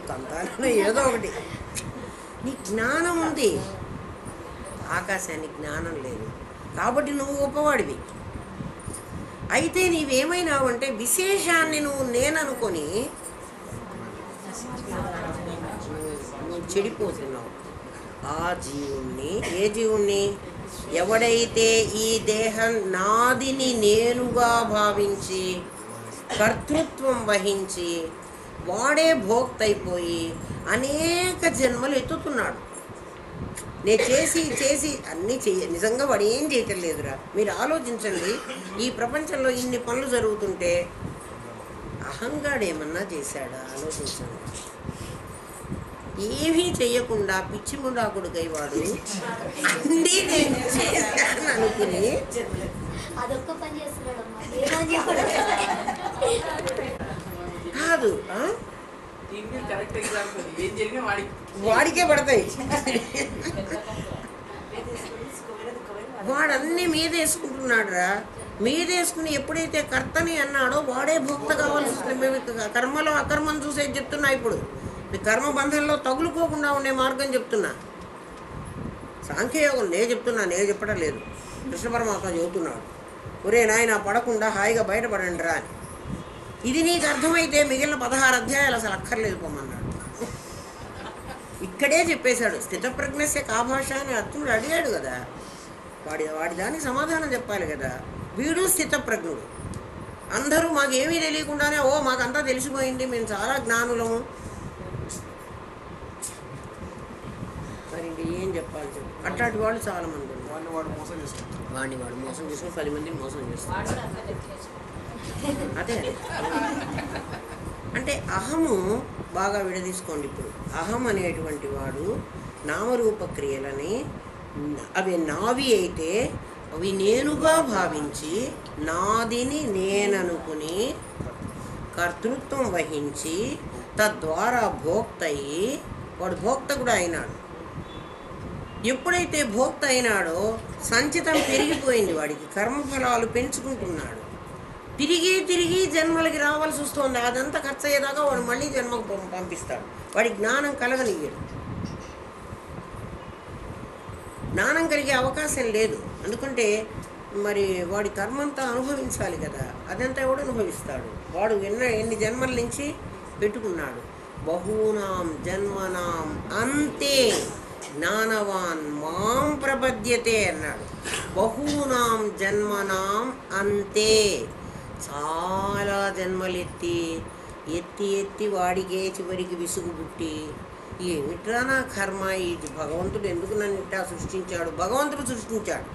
కొంత ఏదో ఒకటి. నీ జ్ఞానం ఉంది, ఆకాశానికి జ్ఞానం లేదు కాబట్టి నువ్వు గొప్పవాడివి. అయితే నీవేమైనావంటే విశేషాన్ని నువ్వు నేననుకొని నువ్వు చెడిపోతున్నావు. ఆ జీవుణ్ణి, ఏ జీవుణ్ణి, ఎవడైతే ఈ దేహం నాదిని నేనుగా భావించి కర్తృత్వం వహించి వాడే భోక్త అయిపోయి అనేక జన్మలు ఎత్తుతున్నాడు. నేను చేసి చేసి అన్నీ నిజంగా వాడు ఏం చేయటం లేదురా. మీరు ఆలోచించండి, ఈ ప్రపంచంలో ఇన్ని పనులు జరుగుతుంటే అహంగాడు ఏమన్నా చేశాడా? ఆలోచించండి. ఏమీ చెయ్యకుండా పిచ్చి ముండాకుడికై వాడు అన్నీ నేను చేశాను అనుకుని కాదు వాడికే పడతాయి. వాడన్నీ మీదేసుకుంటున్నాడు రా. మీదేసుకుని ఎప్పుడైతే కర్తని అన్నాడో వాడే భోక్త కావాల్సి వస్తుంది. మేము కర్మలో అకర్మం చూసేది చెప్తున్నా. ఇప్పుడు మీ కర్మబంధంలో తగులుకోకుండా ఉండే మార్గం చెప్తున్నా. సాంఖ్యయోగం నేను చెప్పడం లేదు. కృష్ణ పరమాత్మ చెబుతున్నాడు, ఒరే నాయన పడకుండా హాయిగా బయటపడండి రా అని. ఇది నీకు అర్థమైతే మిగిలిన 16 అధ్యాయాలు అసలు అక్కర్లేదు పొమ్మన్నాడు. ఇక్కడే చెప్పేశాడు. స్థితప్రజ్ఞస్య కా భాష అని అర్జునుడు అడిగాడు కదా, వాడి దానికి సమాధానం చెప్పాలి కదా. వీడు స్థితప్రజ్ఞుడు. అందరూ మాకేమీ తెలియకుండానే మాకంతా తెలిసిపోయింది, మేము చాలా జ్ఞానులము. మరి ఇంక ఏం చెప్పాలి చెప్పు. అట్లాంటి వాళ్ళు చాలామంది ఉన్నారు. వాడు మోసం చేసుకుని 10 మందిని మోసం చేస్తాడు. అదే అంటే అహము బాగా విడదీసుకోండి. ఇప్పుడు అహం అనేటువంటి వాడు నామరూప క్రియలని అవి నావి అయితే అవి నేనుగా భావించి నాదిని నేననుకుని కర్తృత్వం వహించి తద్వారా భోక్త అయ్యి వాడు భోక్త కూడా అయినాడు. ఎప్పుడైతే భోక్త అయినాడో సంచితం పెరిగిపోయింది వాడికి, కర్మఫలాలు పెంచుకుంటున్నాడు. తిరిగి జన్మలకి రావాల్సి వస్తుంది. అదంతా ఖర్చు అయ్యేదాకా వాడు మళ్ళీ జన్మకు పంపిస్తాడు. వాడి జ్ఞానం కలగనియ్యడు. జ్ఞానం కలిగే అవకాశం లేదు. ఎందుకంటే మరి వాడి కర్మంతా అనుభవించాలి కదా. అదంతా ఎవడు అనుభవిస్తాడు? వాడు ఎన్ని జన్మల నుంచి పెట్టుకున్నాడు. బహూనాం జన్మనాం అంతే జ్ఞానవాన్ మాం ప్రపద్యతే అన్నాడు. బహూనాం జన్మనాం అంతే, చాలా జన్మలెత్తి ఎత్తి వాడికే చివరికి విసుగు పుట్టి ఏమిట్రా నా కర్మ, ఇది భగవంతుడు ఎందుకు నన్ను ఇట్టా సృష్టించాడు? భగవంతుడు సృష్టించాడు.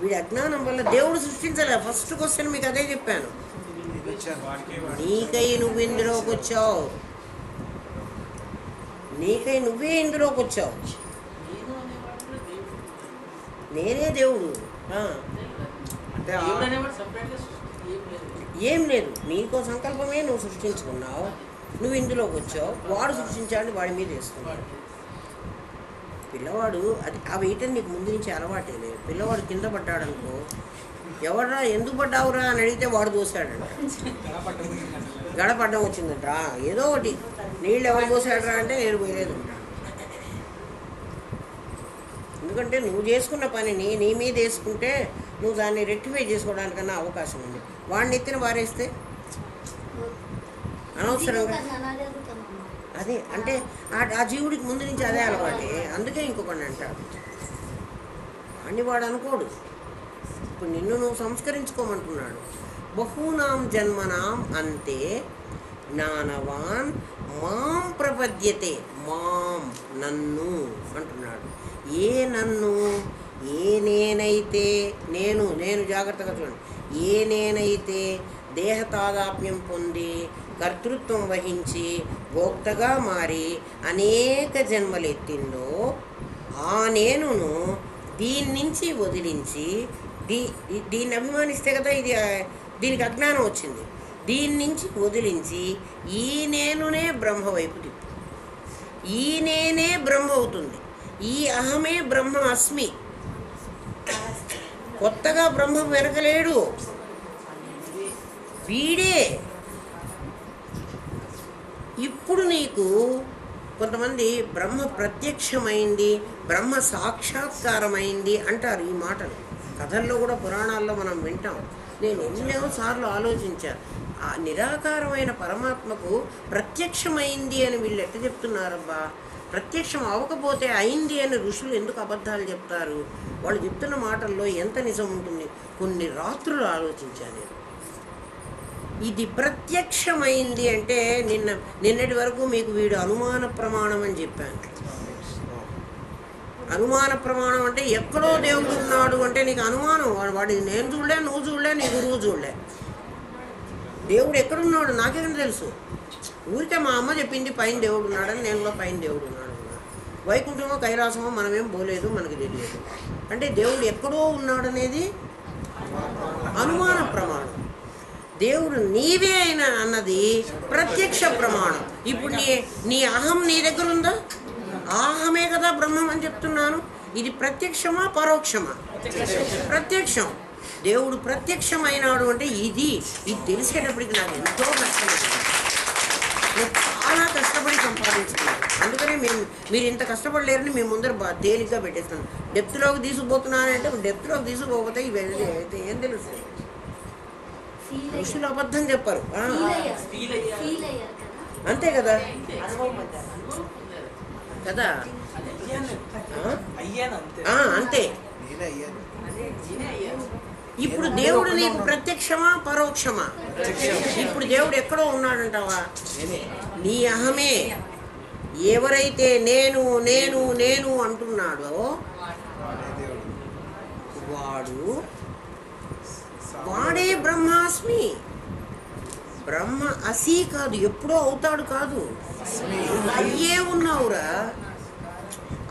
వీడి అజ్ఞానం వల్ల దేవుడు సృష్టించలే. ఫస్ట్ క్వశ్చన్ మీకు అదే చెప్పాను. నీకై నువ్వు ఇందులోకి వచ్చావు, నీకై నువ్వే ఇందులోకి వచ్చావు. నేనే దేవుడు ఏం లేదు. నీకో సంకల్పమే నువ్వు సృష్టించుకున్నావు, నువ్వు ఇందులోకి వచ్చావు. వాడు సృష్టించాలని వాడి మీద వేస్తున్నాడు. పిల్లవాడు అది ఆ వేయటం నీకు ముందు నుంచి అలవాటే లేదు. పిల్లవాడు కింద పడ్డాడనుకో, ఎవడరా ఎందుకు పడ్డావురా అని అడిగితే వాడు దోశాడంట. గడపడ్డం వచ్చిందంట. ఏదో ఒకటి నీళ్ళు ఎవరు పోసాడరా అంటే నేను పోయలేదు. ఎందుకంటే నువ్వు చేసుకున్న పనిని నీ మీద వేసుకుంటే నువ్వు దాన్ని రెక్టిఫై చేసుకోవడానికన్నా అవకాశం ఉంది. వాడిని ఎత్తిన వారేస్తే అనవసరంగా అదే అంటే ఆ జీవుడికి ముందు నుంచి అదే అలవాటే. అందుకే ఇంకొకటి అంటాడు, వాడిని వాడు అనుకోడు. ఇప్పుడు నిన్ను నువ్వు సంస్కరించుకోమంటున్నాడు. బహూనాం జన్మనాం అంతే జ్ఞానవాన్ మాం ప్రపద్యతే, మాం నన్ను అంటున్నాడు. ఏ నన్ను? ఏ నేనైతే నేను జాగ్రత్తగా చూడండి. ఏ నేనైతే దేహ తాదాప్యం పొంది కర్తృత్వం వహించి భోక్తగా మారి అనేక జన్మలెత్తిందో ఆ నేనును దీని నుంచి వదిలించి దీన్ని అభిమానిస్తే కదా దీనికి అజ్ఞానం వచ్చింది. దీని నుంచి వదిలించి ఈ నేనునే బ్రహ్మ వైపు తిప్పు. ఈ నేనే బ్రహ్మ అవుతుంది. ఈ అహమే బ్రహ్మ అస్మి. కొత్తగా బ్రహ్మ వెనకలేడు, వీడే. ఇప్పుడు నీకు కొంతమంది బ్రహ్మ ప్రత్యక్షమైంది, బ్రహ్మ సాక్షాత్కారమైంది అంటారు. ఈ మాటలు కథల్లో కూడా పురాణాల్లో మనం వింటాం. నేను ఎన్నోసార్లు ఆలోచించాను, ఆ నిరాకారమైన పరమాత్మకు ప్రత్యక్షమైంది అని వీళ్ళు ఎట్లా చెప్తున్నారబ్బా? ప్రత్యక్షం అవ్వకపోతే అయింది అని ఋషులు ఎందుకు అబద్ధాలు చెప్తారు? వాళ్ళు చెప్తున్న మాటల్లో ఎంత నిజం ఉంటుంది? కొన్ని రాత్రులు ఆలోచించాను నేను. ఇది ప్రత్యక్షమైంది అంటే నిన్నటి వరకు మీకు వీడు అనుమాన ప్రమాణం అని చెప్పాను. అనుమాన ప్రమాణం అంటే ఎక్కడో దేవుడు ఉన్నాడు అంటే నీకు అనుమానం. వాడి నేను చూడలే, నువ్వు చూడలే, నీ గురువు చూడలే. దేవుడు ఎక్కడున్నాడు నాకేం తెలుసు? ఊరికే మా అమ్మ చెప్పింది పైన దేవుడు ఉన్నాడని, నేను కూడా పైన దేవుడు ఉన్నాడు. వైకుంఠమో కైలాసమో మనమేం పోలేదు, మనకి తెలియదు. అంటే దేవుడు ఎక్కడో ఉన్నాడనేది అనుమాన ప్రమాణం. దేవుడు నీవే అయినా అన్నది ప్రత్యక్ష ప్రమాణం. ఇప్పుడు నీ అహం నీ దగ్గర ఉందా? అహమే కదా బ్రహ్మం అని చెప్తున్నాను. ఇది ప్రత్యక్షమా పరోక్షమా? ప్రత్యక్షం. దేవుడు ప్రత్యక్షమైనాడు అంటే ఇది తెలిసేటప్పటికి నాకు ఎంతో కష్టమైంది. నేను చాలా కష్టపడి సంపాదించుకున్నాను. అందుకనే మీరు ఇంత కష్టపడలేరని మేము ముందర తేలిగ్గా పెట్టేస్తాను. డెప్త్లోకి తీసుకుపోతున్నానంటే డెప్త్లోకి తీసుకుపోతే ఇవి అయితే ఏం తెలుస్తుంది? ఋషులు అబద్ధం చెప్పారు అంతే కదా కదా అంతే. ఇప్పుడు దేవుడు నీకు ప్రత్యక్షమా పరోక్షమా? ఇప్పుడు దేవుడు ఎక్కడో ఉన్నాడంటావా? నీ అహమే. ఎవరైతే నేను నేను నేను అంటున్నాడో వాడే బ్రహ్మాస్మి. బ్రహ్మ అసి కాదు, ఎప్పుడో అవుతాడు కాదు, అయ్యే ఉన్నావురా.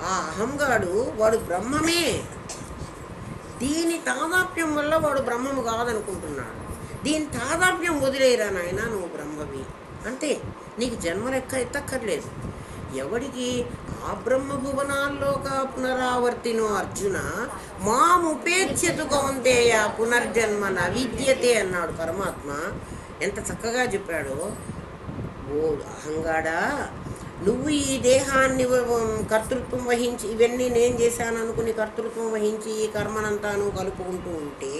ఆ అహంగాడు వాడు బ్రహ్మమే. దీని తాదాప్యం వల్ల వాడు బ్రహ్మము కాదనుకుంటున్నాడు. దీని తాదాప్యం వదిలేరా నాయన, నువ్వు బ్రహ్మవి అంతే. నీకు జన్మలెక్క ఎత్తక్కర్లేదు. ఎవడికి ఆ బ్రహ్మభువనాల్లోక పునరావర్తినో అర్జున మాముపేత్యతు కౌంతేయ పునర్జన్మ నవిద్యతే అన్నాడు పరమాత్మ. ఎంత చక్కగా చెప్పాడో. ఓ అహంగాడా, నువ్వు ఈ దేహాన్ని కర్తృత్వం వహించి ఇవన్నీ నేను చేశాను అనుకుని కర్తృత్వం వహించి ఈ కర్మనంతా నువ్వు కలుపుకుంటూ ఉంటే,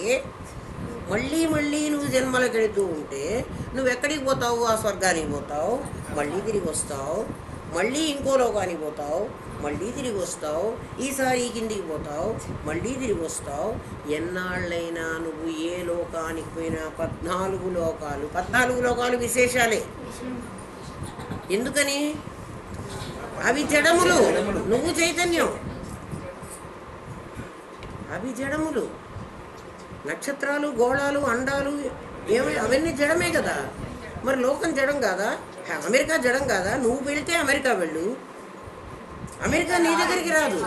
మళ్ళీ మళ్ళీ నువ్వు జన్మలకు వెళుతూ ఉంటే నువ్వు ఎక్కడికి పోతావు? ఆ స్వర్గానికి పోతావు, మళ్ళీ తిరిగి వస్తావు, మళ్ళీ ఇంకో లోకానికి పోతావు, మళ్ళీ తిరిగి వస్తావు, ఈసారి ఈ కిందికి పోతావు, మళ్ళీ తిరిగి వస్తావు. ఎన్నాళ్ళైనా నువ్వు ఏ లోకానికి పోయినా 14 లోకాలు విశేషాలే. ఎందుకని? అవి జడములు, నువ్వు చైతన్యం. అవి జడములు. నక్షత్రాలు, గోళాలు, అండాలు అవన్నీ జడమే కదా. మరి లోకం జడం కాదా? అమెరికా జడం కాదా? నువ్వు వెళితే అమెరికా వెళ్ళు, అమెరికా నీ దగ్గరికి రాదు.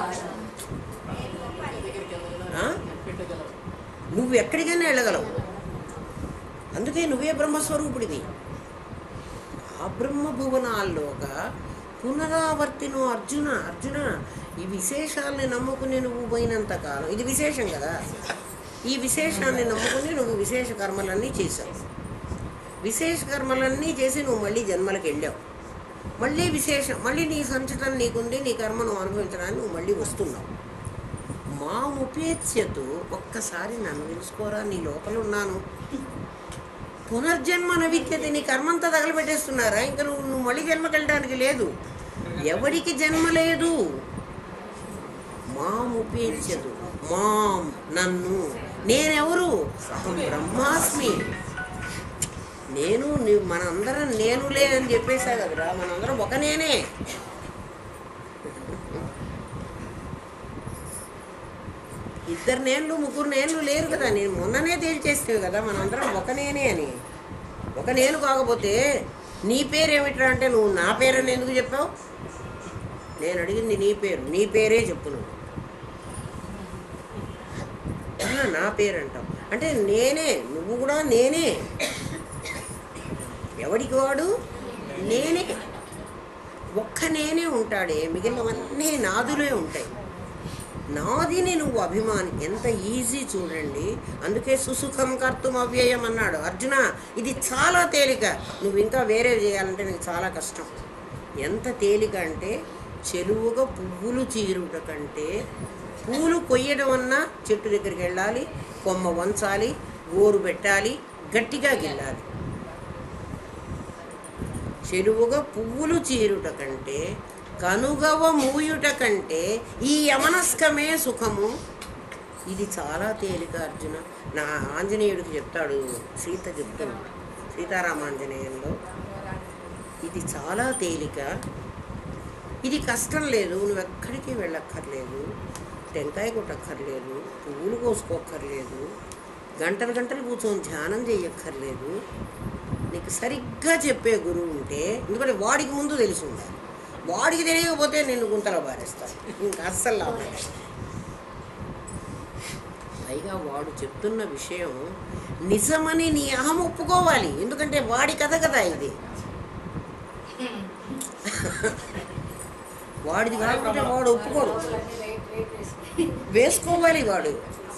నువ్వు ఎక్కడికైనా వెళ్ళగలవు. అందుకే నువ్వే బ్రహ్మస్వరూపుడివి. ఆ బ్రహ్మభువనాల్లోక పునరావర్తినో అర్జున. ఈ విశేషాలని నమ్ముకుని నువ్వు పోయినంత కాలం, ఇది విశేషం కదా, ఈ విశేషాన్ని నమ్ముకుని నువ్వు విశేష కర్మలన్నీ చేశావు. విశేష కర్మలన్నీ చేసి నువ్వు మళ్ళీ జన్మలకు వెళ్ళావు. మళ్ళీ నీ సంచితం నీకుంది, నీ కర్మను అనుభవించడానికి నువ్వు మళ్ళీ వస్తున్నావు. మా ఉపేత్యతు, ఒక్కసారి నన్ను తెలుసుకోరా, నీ లోపల ఉన్నాను. పునర్జన్మ నవిద్యతే, నీ కర్మంతా తగలబెట్టేస్తున్నారా? ఇంకా నువ్వు మళ్ళీ జన్మకి వెళ్ళడానికి లేదు. ఎవడికి జన్మ లేదు. మాం ఉపేత్యతు, మాం నన్ను, నేనెవరు? అహం బ్రహ్మాస్మి. మనందరం నేనులే అని చెప్పేసా కదరా, మనందరం ఒక నేనే. ఇద్దరు నేళ్ళు 3 నేళ్ళు లేరు కదా. నేను మొన్ననే తేల్చేస్తావు కదా మనందరం ఒక నేనే అని. ఒక నేను కాకపోతే నీ పేరు ఏమిట్రా అంటే నువ్వు నా పేరని ఎందుకు చెప్పావు? నేను అడిగింది నీ పేరే చెప్పు. నువ్వు నా పేరు అంటావు అంటే నేనే, నువ్వు కూడా నేనే. ఎవడికి వాడు నేనే. ఒక్క నేనే ఉంటాడే, మిగిలినవన్నీ నాదులే ఉంటాయి. నాదిని నువ్వు అభిమాని. ఎంత ఈజీ చూడండి. అందుకే సుసుఖం కర్తుం అవ్యయం అన్నాడు. అర్జున, ఇది చాలా తేలిక, నువ్వు ఇంకా వేరే చేయాలంటే నీకు చాలా కష్టం. ఎంత తేలిక అంటే, చెలువుగా పువ్వులు చీరుట కంటే, పూలు కొయ్యడం అన్నా చెట్టు దగ్గరికి వెళ్ళాలి, కొమ్మ వంచాలి, గోరు పెట్టాలి, గట్టిగా గిల్లాలి. చెరువుగా పువ్వులు చీరుట కంటే, కనుగవ మూయుట కంటే ఈ యమనస్కమే సుఖము. ఇది చాలా తేలిక అర్జున. నా ఆంజనేయుడికి చెప్తాడు, సీత చెప్తాడు సీతారామాంజనేయంలో, ఇది చాలా తేలిక, ఇది కష్టం లేదు, నువ్వు ఎక్కడికి వెళ్ళక్కర్లేదు, టెంకాయ కొట్టక్కర్లేదు, పువ్వులు కోసుకోక్కర్లేదు, గంటలు గంటలు కూర్చొని ధ్యానం చేయక్కర్లేదు. నీకు సరిగ్గా చెప్పే గురువు ఉంటే, ఎందుకంటే వాడికి ముందు తెలిసి ఉండాలి. వాడికి తెలియకపోతే నిన్ను గుంతలో పారేస్తాను, ఇంకా అస్సలు లాభం. పైగా వాడు చెప్తున్న విషయం నిజమని నీ అహం ఒప్పుకోవాలి. ఎందుకంటే వాడి కథ కదా ఇది. వాడిది కాకపోతే వాడు ఒప్పుకోడు, వేసుకోవాలి.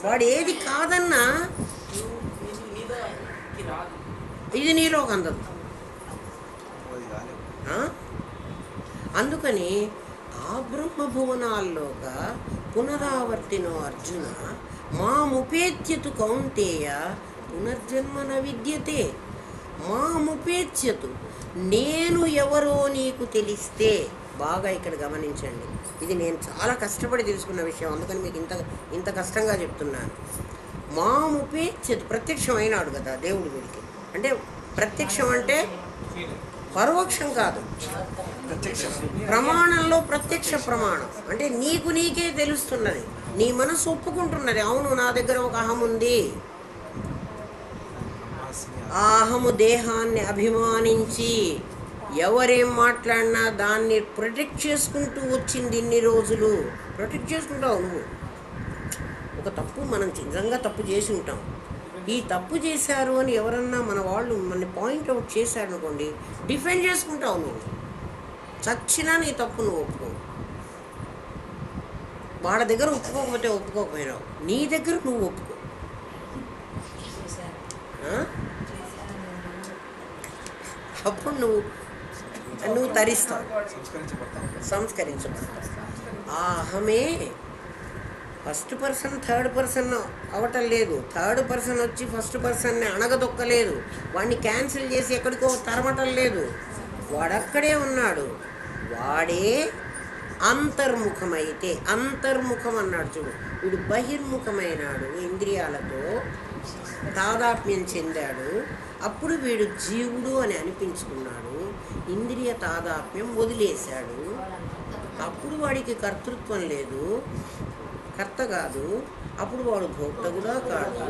వాడు ఏది కాదన్నా ఇది నీలోకి అందదు. అందుకని ఆ బ్రహ్మభువనాల్లోగా పునరావర్తినో అర్జున మాముపేత్యతు కౌంతేయ పునర్జన్మన విద్యతే. మాముపేత్యతు, నేను ఎవరో నీకు తెలిస్తే. బాగా ఇక్కడ గమనించండి, ఇది నేను చాలా కష్టపడి తెలుసుకున్న విషయం, అందుకని మీకు ఇంత కష్టంగా చెప్తున్నాను. మాముపేత్యతు, ప్రత్యక్షమైనాడు కదా దేవుడు వీడికి. అంటే ప్రత్యక్షం అంటే పరోక్షం కాదు, ప్రమాణంలో ప్రత్యక్ష ప్రమాణం. అంటే నీకు నీకే తెలుస్తున్నది, నీ మనసు ఒప్పుకుంటున్నది, అవును నా దగ్గర ఒక అహం ఉంది. ఆ అహము దేహాన్ని అభిమానించి ఎవరేం మాట్లాడినా దాన్ని ప్రొటెక్ట్ చేసుకుంటూ వచ్చింది ఇన్ని రోజులు. ప్రొటెక్ట్ చేసుకుంటావు నువ్వు. ఒక తప్పు మనం నిజంగా తప్పు చేసి ఉంటాం, ఈ తప్పు చేశారు అని ఎవరన్నా మన వాళ్ళు మన పాయింట్అవుట్ చేశారు అనుకోండి, డిఫెండ్ చేసుకుంటావు నువ్వు. చచ్చినా నీ తప్పు నువ్వు ఒప్పుకో. వాళ్ళ దగ్గర ఒప్పుకోకపోతే ఒప్పుకోకపోయినావు, నీ దగ్గర నువ్వు ఒప్పుకో. అప్పుడు నువ్వు తరిస్తావు, సంస్కరించబడతావు. ఆ అహమే ఫస్ట్ పర్సన్ థర్డ్ పర్సన్ అవటం లేదు, థర్డ్ పర్సన్ వచ్చి ఫస్ట్ పర్సన్ని అణగదొక్కలేదు, వాడిని క్యాన్సిల్ చేసి ఎక్కడికో తరమటం లేదు. వాడక్కడే ఉన్నాడు. వాడే అంతర్ముఖమైతే, అంతర్ముఖం అన్నాడు చూడు, వీడు బహిర్ముఖమైనాడు, ఇంద్రియాలతో తాదాత్మ్యం చెందాడు. అప్పుడు వీడు జీవుడు అని అనిపించుకున్నాడు, ఇంద్రియ తాదాత్మ్యం వదిలేశాడు. అప్పుడు వాడికి కర్తృత్వం లేదు, కర్త కాదు. అప్పుడు వాడు భోక్త కూడా కాదు.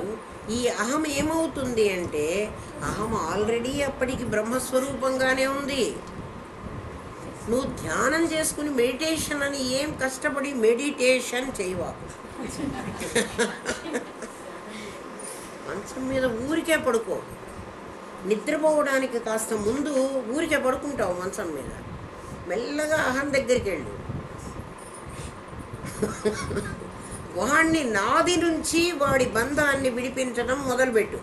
ఈ అహం ఏమవుతుంది అంటే, అహం ఆల్రెడీ అప్పటికి బ్రహ్మస్వరూపంగానే ఉంది. నువ్వు ధ్యానం చేసుకుని మెడిటేషన్ అని ఏం కష్టపడి మెడిటేషన్ చేయవాకు. మంచం మీద ఊరికే పడుకో. నిద్రపోవడానికి కాస్త ముందు ఊరికే పడుకుంటావు మంచం మీద, మెల్లగా అహం దగ్గరికి వెళ్ళు. వాడిని నాది నుంచి వాడి బంధాన్ని విడిపించడం మొదలుపెట్టు.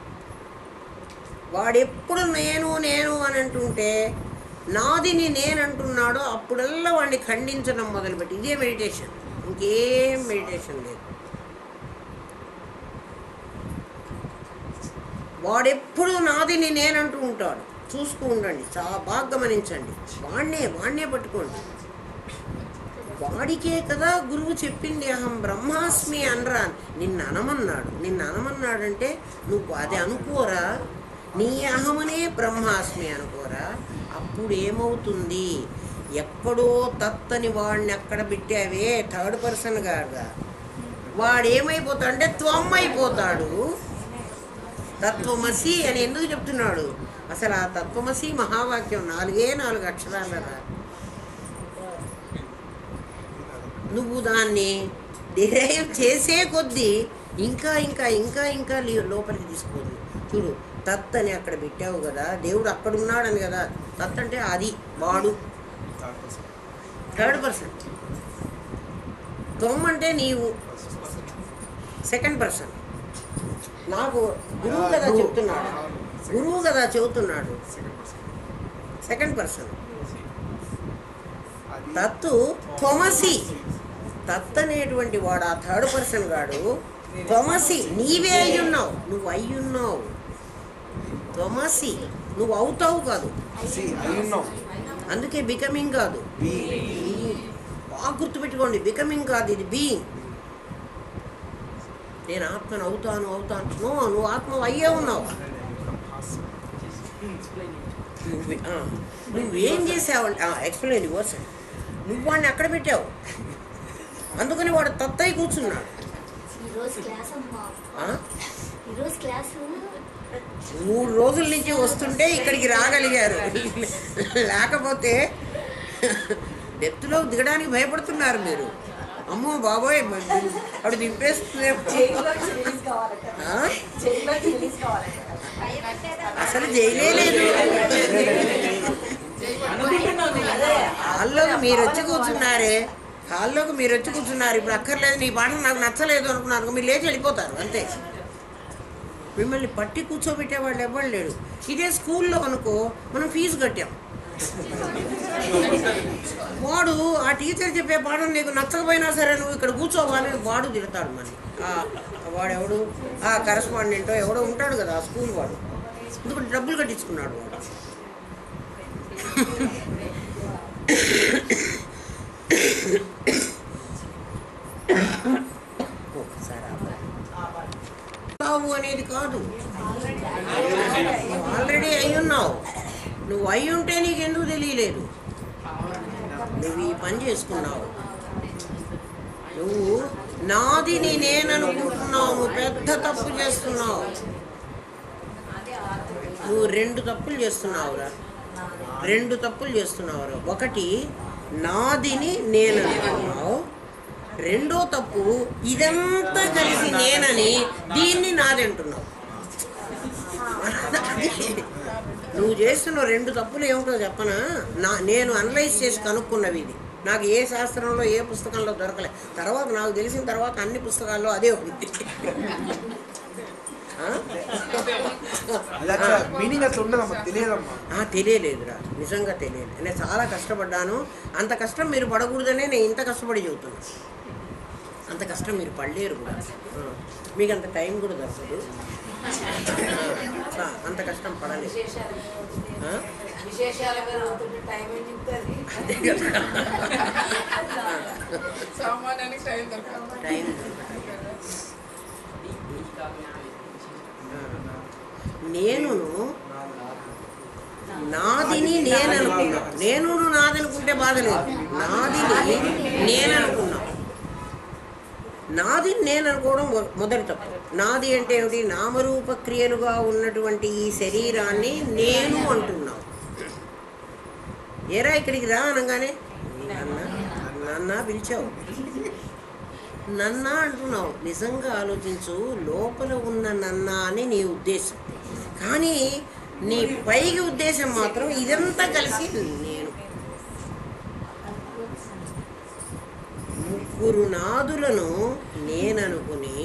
వాడెప్పుడు నేను నేను అని అంటుంటే, నాదిని నేను అంటున్నాడో అప్పుడల్లా వాడిని ఖండించడం మొదలుపెట్టు. ఇదే మెడిటేషన్, ఇంకేం మెడిటేషన్ లేదు. వాడెప్పుడు నాదిని నేనంటూ ఉంటాడు, చూస్తూ ఉండండి, చాలా బాగా గమనించండి. వాణ్ణే పట్టుకోండి. వాడికే కదా గురువు చెప్పింది అహం బ్రహ్మాస్మి అనరా. నిన్ను అనమన్నాడంటే నువ్వు అది అనుకోరా, నీ అహమనే బ్రహ్మాస్మి అనుకోరా. అప్పుడు ఏమవుతుంది, ఎక్కడో తత్తని వాడిని అక్కడ పెట్టావే థర్డ్ పర్సన్ గారుగా, వాడేమైపోతాడు అంటే త్వం అయిపోతాడు. తత్వమసి అని ఎందుకు చెప్తున్నాడు అసలు? ఆ తత్వమసి మహావాక్యం 4 అక్షరాలరా. నువ్వు దాన్ని డిరైవ్ చేసే కొద్దీ ఇంకా ఇంకా ఇంకా ఇంకా లోపలికి తీసుకోదు. చూడు, తత్ అని అక్కడ పెట్టావు కదా, దేవుడు అక్కడ ఉన్నాడని కదా. తత్ అంటే అది, వాడు థర్డ్ పర్సన్. త్వం అంటే నీవు, సెకండ్ పర్సన్. నాకు గురువు కదా చెప్తున్నాడు, గురువు కదా చెబుతున్నాడు, సెకండ్ పర్సన్. తత్తు త్వమసి, తత్ అనేటువంటి వాడు ఆ థర్డ్ పర్సన్ గాడు. త్వమసి నీవే అయ్యున్నావు, నువ్వు అయ్యున్నావు. త్వమసి నువ్వు అవుతావు కాదు, అందుకే బికమింగ్ కాదు, బాగా గుర్తుపెట్టుకోండి. బికమింగ్ కాదు, ఇది బీయింగ్. నేను ఆత్మను అవుతాను అవుతాను, నువ్వు ఆత్మ అయ్యే ఉన్నావు. నువ్వేం చేసావంటే ఎక్స్ప్లెయిన్ యువర్ సెల్ఫ్. నువ్వు వాడిని అక్కడ పెట్టావు, అందుకని వాడు తత్తయి కూర్చున్నాడు. 3 రోజుల నుంచి వస్తుంటే ఇక్కడికి రాగలిగారు, లేకపోతే డెప్త్లో దిగడానికి భయపడుతున్నారు మీరు. అమ్మో బాబోయ్ అప్పుడు దింపేస్తుంది, అసలు జైలే లేదు. హాల్లోకి మీరు వచ్చి కూర్చున్నారే, హాల్లోకి మీరు వచ్చి కూర్చున్నారు. ఇప్పుడు అక్కర్లేదు, నీ పాట నాకు నచ్చలేదు అనుకున్నారు, మీరు లేచి వెళ్ళిపోతారు అంతే. మిమ్మల్ని పట్టి కూర్చోబెట్టేవాళ్ళు ఎవ్వరు లేడు. ఇదే స్కూల్లో అనుకో, మనం ఫీజు కట్టాం, వాడు ఆ టీచర్ చెప్పే పాఠం నీకు నచ్చకపోయినా సరే నువ్వు ఇక్కడ కూర్చోవాలి, వాడు తిడతాడు. మరి వాడెవడు, ఆ కరెస్పాండెంటో ఎవడో ఉంటాడు కదా ఆ స్కూల్ వాడు, ఎందుకంటే డబ్బులు కట్టించుకున్నాడు వాడు. అనేది కాదు, ఆల్రెడీ అయ్యున్నావు. నువ్వు అయి ఉంటే నీకెందుకు తెలియలేదు? నువ్వు ఈ పని చేసుకున్నావు, నువ్వు నాదిని నేననుకుంటున్నావు, నువ్వు పెద్ద తప్పు చేస్తున్నావు. నువ్వు 2 తప్పులు చేస్తున్నావురా, 2 తప్పులు చేస్తున్నావురా. ఒకటి నాదిని నేను అనుకున్నావు, రెండో తప్పు ఇదంతా కలిసి నేనని దీన్ని నాది అంటున్నావు. నువ్వు చేస్తున్న 2 తప్పులు ఏమిటో చెప్పనా? నేను అనలైజ్ చేసి కనుక్కున్నవి ఇది. నాకు ఏ శాస్త్రంలో ఏ పుస్తకంలో దొరకలే, తర్వాత నాకు తెలిసిన తర్వాత అన్ని పుస్తకాల్లో అదే ఉంది. తెలియలేదురా, నిజంగా తెలియలేదు. నేను చాలా కష్టపడ్డాను, అంత కష్టం మీరు పడకూడదనే నేను ఇంత కష్టపడి చెబుతున్నాను. అంత కష్టం మీరు పడలేరు కూడా, మీకు అంత టైం కూడా దొరకదు, అంత కష్టం పడలేదు. టైం నేను నాదిని నేను అనుకున్నా, నేను నాదనుకుంటే బాధ లేదు. నాదిని నేను అనుకున్నా, నాది నేను అనుకోవడం మొదటి తప్పు. నాది అంటే ఏమిటి? నామరూప క్రియలుగా ఉన్నటువంటి ఈ శరీరాన్ని నేను అంటున్నావు. ఏరా ఇక్కడికి రా అనగానే నన్న పిలిచావు, నన్న అంటున్నావు. నిజంగా ఆలోచించు, లోపల ఉన్న నన్న అని నీ ఉద్దేశం, కానీ నీ పైకి ఉద్దేశం మాత్రం ఇదంతా కలిసి నేను. 3 నాదులను నేననుకుని,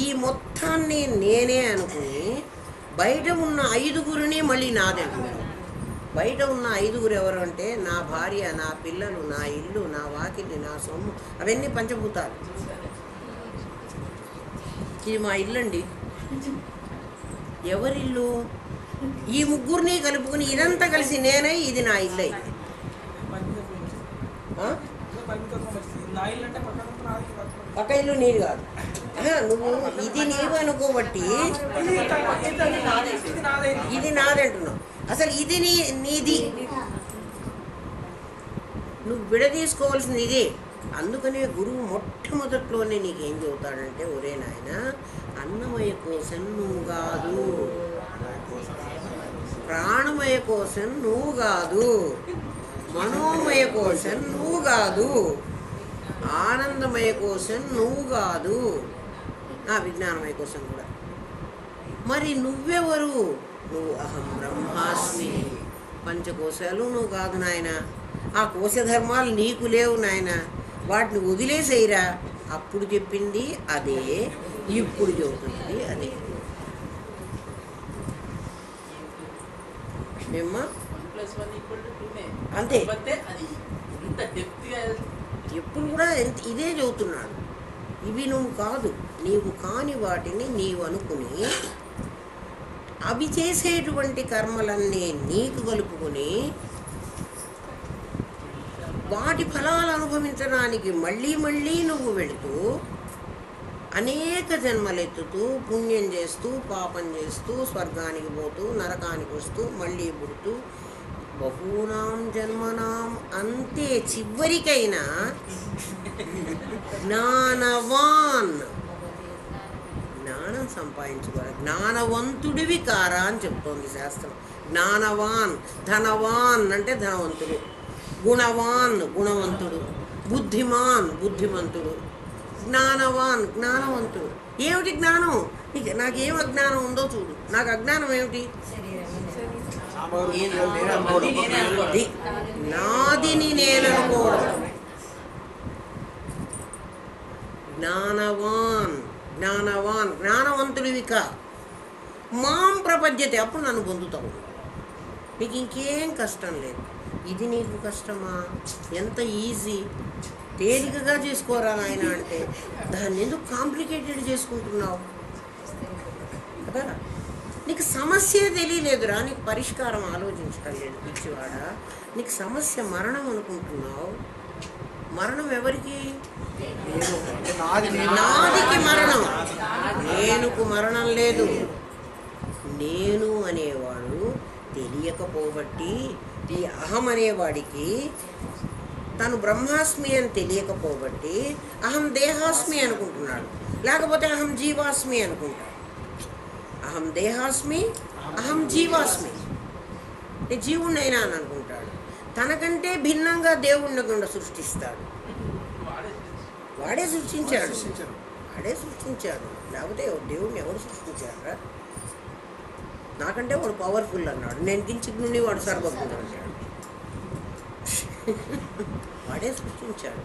ఈ మొత్తాన్ని నేనే అనుకుని, బయట ఉన్న 5గురిని మళ్ళీ నాదే అనుకున్నాను. బయట ఉన్న 5గురు ఎవరు అంటే నా భార్య, నా పిల్లలు, నా ఇల్లు, నా వాకిలి, నా సొమ్ము, అవన్నీ పంచభూతాలు. ఇది మా ఇల్లండి. ఎవరిల్లు? ఈ 3గురిని కలుపుకుని ఇదంతా కలిసి నేనై ఇది నా ఇల్లు అయింది. పక్క ఇల్లు నీది కాదు, నువ్వు ఇది నీవు అనుకోబట్టి ఇది నాదంటున్నావు. అసలు ఇది నీది, నువ్వు విడదీసుకోవాల్సింది ఇదే. అందుకనే గురువు మొట్టమొదట్లోనే నీకేం చెబుతాడంటే, ఒరే నాయన, అన్నమయ కోశం నువ్వు కాదు, ప్రాణమయ కోశం నువ్వు కాదు, మనోమయ కోశం నువ్వు కాదు, ఆనందమయ కోశం నువ్వు కాదు, విజ్ఞానమయ కోశం కూడా. మరి నువ్వెవరు? నువ్వు అహం బ్రహ్మాస్మి. పంచకోశాలు నువ్వు కాదు నాయన, ఆ కోశ ధర్మాలు నీకు లేవు నాయన. వాటిని వదిలేసేయరా, అప్పుడు చెప్పింది అదే, ఇప్పుడు చెబుతుంది అదే. ఏమ్మా అంతే, ఎప్పుడు కూడా ఇదే చెబుతున్నాడు. ఇవి నువ్వు కాదు, నీవు కాని వాటిని నీవు అనుకుని అవి చేసేటువంటి కర్మలన్నీ నీకు కలుపుకొని వాటి ఫలాలు అనుభవించడానికి మళ్ళీ మళ్ళీ నువ్వు వెళుతూ అనేక జన్మలెత్తుతూ పుణ్యం చేస్తూ పాపం చేస్తూ స్వర్గానికి పోతూ నరకానికి వస్తూ మళ్ళీ పుడుతూ బహూనాం జన్మనాం అంతే. చివరికైనా జ్ఞానవాన్, జ్ఞానం సంపాదించుకోవాలి, జ్ఞానవంతుడివి కారా అని చెప్తోంది శాస్త్రం. జ్ఞానవాన్, ధనవాన్ అంటే ధనవంతుడు, గుణవాన్ గుణవంతుడు, బుద్ధిమాన్ బుద్ధిమంతుడు, జ్ఞానవాన్ జ్ఞానవంతుడు. ఏమిటి జ్ఞానం? నాకేం అజ్ఞానం ఉందో చూడు. నాకు అజ్ఞానం ఏమిటి? నాదిని నేననుకోవడం. జ్ఞానవాన్ జ్ఞానవాన్ జ్ఞానవంతుడివి కా మాం ప్రపంచతే, అప్పుడు నన్ను పొందుతావు. నీకు ఇంకేం కష్టం లేదు. ఇది నీకు కష్టమా? ఎంత ఈజీ, తేలికగా చేసుకోరా నాయన అంటే దాన్ని ఎందుకు కాంప్లికేటెడ్ చేసుకుంటున్నావు కదా? నీకు సమస్య తెలియలేదురా, నీకు పరిష్కారం ఆలోచించడం లేదు పిచ్చివాడా. నీకు సమస్య మరణం అనుకుంటున్నావు. మరణం ఎవరికి? నాదికి మరణం, నేనుకు మరణం లేదు. నేను అనేవాడు తెలియకపోబట్టి, ఈ అహం అనేవాడికి తను బ్రహ్మాస్మి అని తెలియకపోబట్టి అహం దేహాస్మి అనుకుంటున్నాడు. లేకపోతే అహం జీవాస్మి అనుకుంటాడు. అహం దేహాస్మి, అహం జీవాస్మి, నేను జీవుణ్ణైనా అని అనుకుంటాడు. తనకంటే భిన్నంగా దేవుణ్ణి గుండా సృష్టిస్తాడు. వాడే సృష్టించాడు, వాడే సృష్టించాడు. లేకపోతే దేవుణ్ణి ఎవడు సృష్టించాడా? నాకంటే వాడు పవర్ఫుల్ అన్నాడు, నేను కించిత్ నుండి వాడు సర్వజ్ఞుడు అంటాడు. వాడే సృష్టించాడు.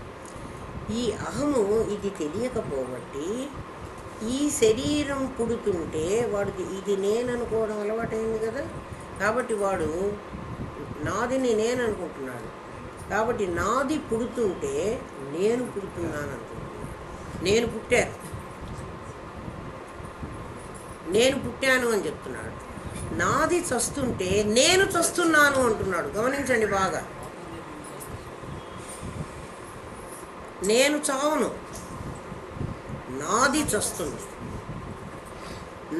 ఈ అహము ఇది తెలియకపోబట్టి ఈ శరీరం పుడుతుంటే వాడికి ఇది నేను అనుకోవడం అలవాటైంది కదా. కాబట్టి వాడు నాదిని నేను అనుకుంటున్నాడు. కాబట్టి నాది పుడుతుంటే నేను పుడుతున్నాను అనుకుంటున్నాను. నేను పుట్టాను అని చెప్తున్నాడు. నాది చస్తుంటే నేను చస్తున్నాను అంటున్నాడు. గమనించండి బాగా. నేను చావును, నాది చస్తుంది.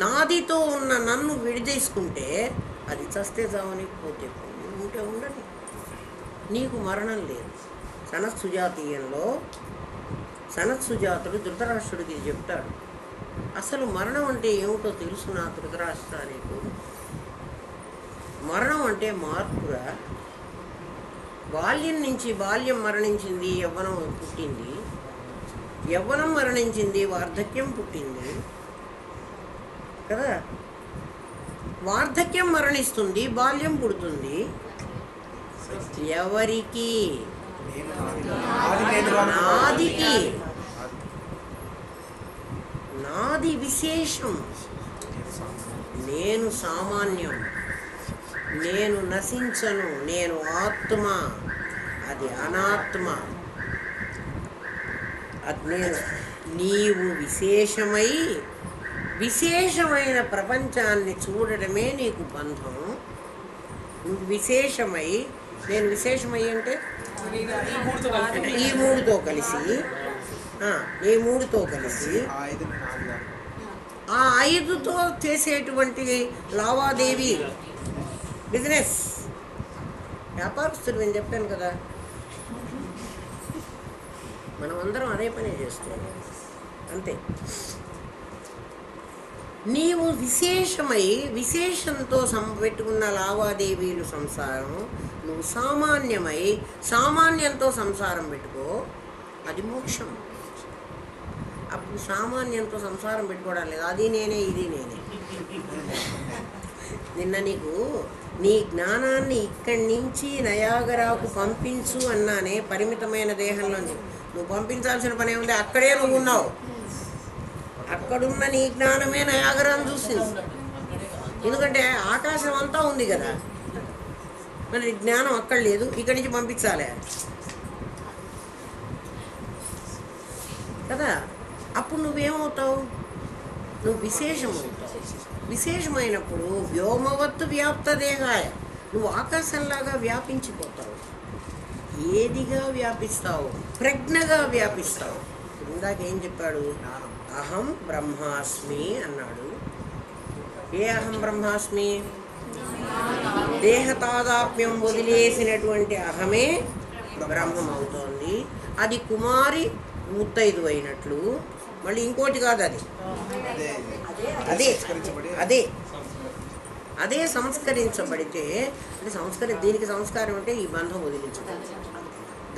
నాదితో ఉన్న నన్ను విడిదేసుకుంటే అది చస్తే చావని, పోతే ఉంటే ఉండని. నీకు మరణం లేదు. సనత్సుజాతీయంలో సనత్సుజాతుడు ధృతరాష్ట్రుడికి చెప్తాడు, అసలు మరణం అంటే ఏమిటో తెలుసు నా ధృతరాష్ట్ర నీకు? మరణం అంటే మార్పురా. బాల్యం నుంచి బాల్యం మరణించింది, యవ్వనం పుట్టింది, యవ్వనం మరణించింది, వార్ధక్యం పుట్టింది కదా. వార్ధక్యం మరణిస్తుంది, బాల్యం పుడుతుంది. ఎవరికి? నాదికి. నాది విశేషం, నేను సామాన్యం, నేను నశించను, నేను ఆత్మ, అది అనాత్మ. నేను నీవు విశేషమై విశేషమైన ప్రపంచాన్ని చూడడమే నీకు బంధం. నువ్వు విశేషమై, నేను విశేషమై అంటే ఈ మూడుతో కలిసి, ఈ మూడుతో కలిసి ఆ ఐదుతో చేసేటువంటి లావాదేవీ, బిజినెస్, వ్యాపారస్తులు. నేను చెప్పాను కదా, మనం అందరం అదే పని చేస్తాం అంతే. నీవు విశేషమై విశేషంతో పెట్టుకున్న లావాదేవీలు సంసారం. నువ్వు సామాన్యమై సామాన్యంతో సంసారం పెట్టుకో, అది మోక్షం. అప్పుడు సామాన్యంతో సంసారం పెట్టుకోవడం లేదు, అది నేనే ఇది నేనే. నిన్న నీకు నీ జ్ఞానాన్ని ఇక్కడి నుంచి నయాగరాకు పంపించు అన్నానే, పరిమితమైన దేహంలోంచి. నువ్వు పంపించాల్సిన పని ఏముంది? అక్కడే నువ్వు ఉన్నావు. అక్కడున్న నీ జ్ఞానమే నయాగరాన్ని చూసింది. ఎందుకంటే ఆకాశం అంతా ఉంది కదా, మరి జ్ఞానం అక్కడ లేదు, ఇక్కడి నుంచి పంపించాలి కదా. అప్పుడు నువ్వేమవుతావు? నువ్వు విశేషమవుతావు. విశేషమైనప్పుడు వ్యోమవత్తు వ్యాప్త దేహాయ, నువ్వు ఆకాశంలాగా వ్యాపించిపోతావు. ఏదిగా వ్యాపిస్తావు? ప్రజ్ఞగా వ్యాపిస్తావు. ఇందాకేం చెప్పాడు? అహం బ్రహ్మాస్మి అన్నాడు. ఏ అహం బ్రహ్మాస్మి? దేహ తాదాత్మ్యం వదిలేసినటువంటి అహమే బ్రహ్మం అవుతోంది. అది కుమారి ముత్తైదు అయినట్లు. మళ్ళీ ఇంకోటి కాదు, అది అదే అదే అదే సంస్కరించబడితే, అంటే దీనికి సంస్కారం అంటే ఈ బంధం వదిలించడం.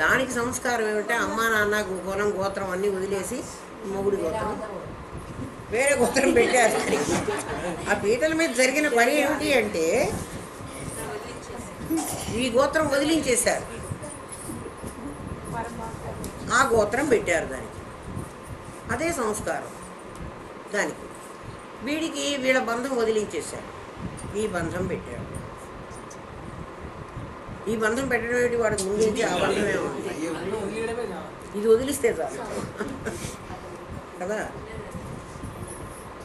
దానికి సంస్కారం ఏమంటే అమ్మా నాన్న కులం గోత్రం అన్నీ వదిలేసి మొగుడి గోత్రం వేరే గోత్రం పెట్టారు. ఆ పీటల మీద జరిగిన పని ఏమిటి అంటే ఈ గోత్రం వదిలించేశారు, ఆ గోత్రం పెట్టారు దానికి. అదే సంస్కారం దానికి. వీడికి వీళ్ళ బంధం వదిలించేశారు, ఈ బంధం పెట్టాడు. ఈ బంధం పెట్టడం ఏంటి? వాడికి ముందు నుంచి ఆ బంధమే ఉంది. ఇది వదిలిస్తే చాలు కదా,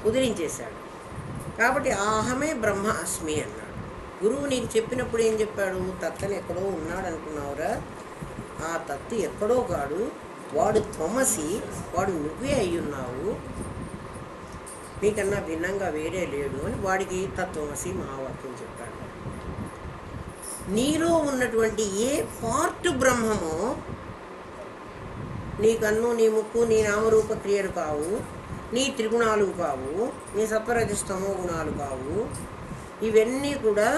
వదిలించేశాడు. కాబట్టి అహమే బ్రహ్మ అస్మి అన్నాడు. గురువు నీకు చెప్పినప్పుడు ఏం చెప్పాడు? తత్తని ఎక్కడో ఉన్నాడు అనుకున్నావురా, ఆ తత్తి ఎక్కడో కాడు, వాడు త్వమసి, వాడు నువ్వే అయ్యున్నావు, నీకన్నా భిన్నంగా వేరే లేడు అని వాడికి తత్వమసి మహావాక్యం చెప్పాడు. నీలో ఉన్నటువంటి ఏ పార్ట్ బ్రహ్మమో, నీ కన్ను, నీ ముక్కు, నీ నామరూప క్రియలు కావు, నీ త్రిగుణాలు కావు, నీ సత్వరజస్తమో గుణాలు కావు, ఇవన్నీ కూడా